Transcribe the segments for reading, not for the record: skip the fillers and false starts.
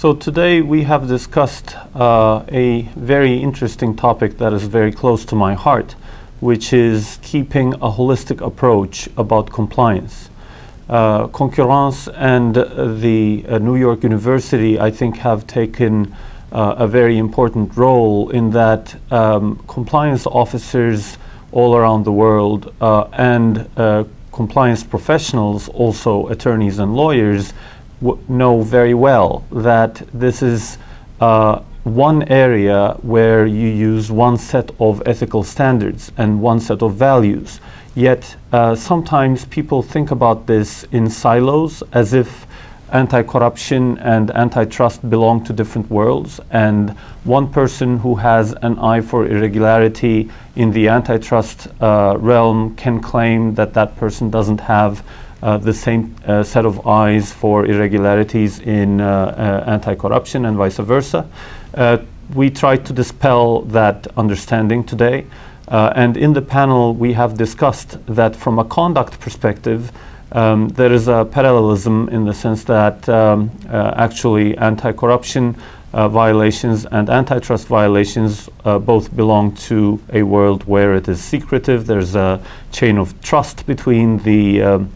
So today we have discussed a very interesting topic that is very close to my heart, which is keeping a holistic approach about compliance. Concurrences and the New York University, I think, have taken a very important role in that compliance officers all around the world and compliance professionals, also attorneys and lawyers, know very well that this is one area where you use one set of ethical standards and one set of values. Yet sometimes people think about this in silos, as if anti-corruption and antitrust belong to different worlds, and one person who has an eye for irregularity in the antitrust realm can claim that that person doesn't have the same set of eyes for irregularities in anti-corruption and vice versa. We try to dispel that understanding today, and in the panel we have discussed that from a conduct perspective there is a parallelism in the sense that actually anti-corruption violations and antitrust violations both belong to a world where it is secretive. There's a chain of trust between the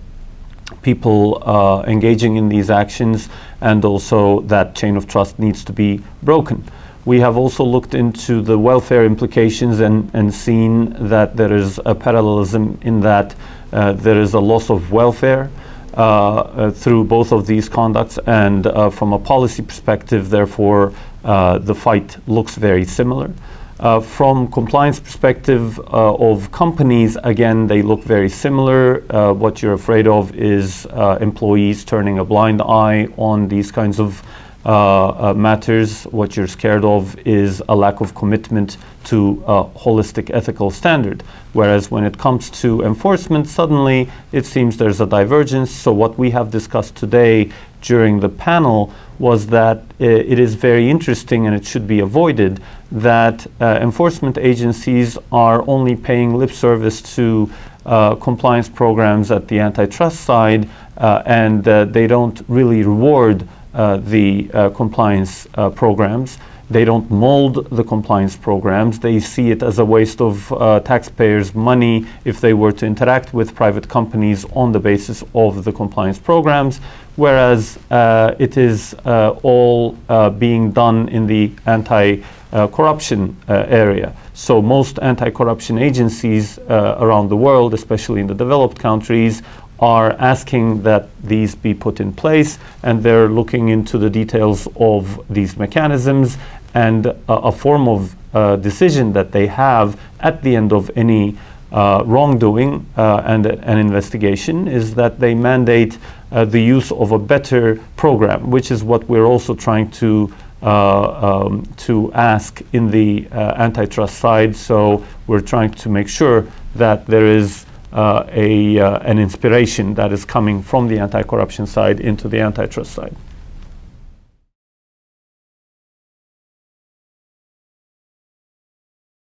people engaging in these actions, and also that chain of trust needs to be broken. We have also looked into the welfare implications and seen that there is a parallelism in that there is a loss of welfare through both of these conducts, and from a policy perspective, therefore, the fight looks very similar. From compliance perspective of companies, again, they look very similar. What you're afraid of is employees turning a blind eye on these kinds of matters. What you're scared of is a lack of commitment to a holistic ethical standard. Whereas when it comes to enforcement, suddenly it seems there's a divergence. So what we have discussed today during the panel was that it is very interesting, and it should be avoided, that enforcement agencies are only paying lip service to compliance programs at the antitrust side, and they don't really reward the compliance programs. They don't mold the compliance programs. They see it as a waste of taxpayers' money if they were to interact with private companies on the basis of the compliance programs, whereas it is all being done in the anti-corruption area. So most anti-corruption agencies around the world, especially in the developed countries, are asking that these be put in place, and they're looking into the details of these mechanisms, and a form of decision that they have at the end of any wrongdoing and an investigation is that they mandate the use of a better program, which is what we're also trying to ask in the antitrust side. So we're trying to make sure that there is an inspiration that is coming from the anti-corruption side into the antitrust side.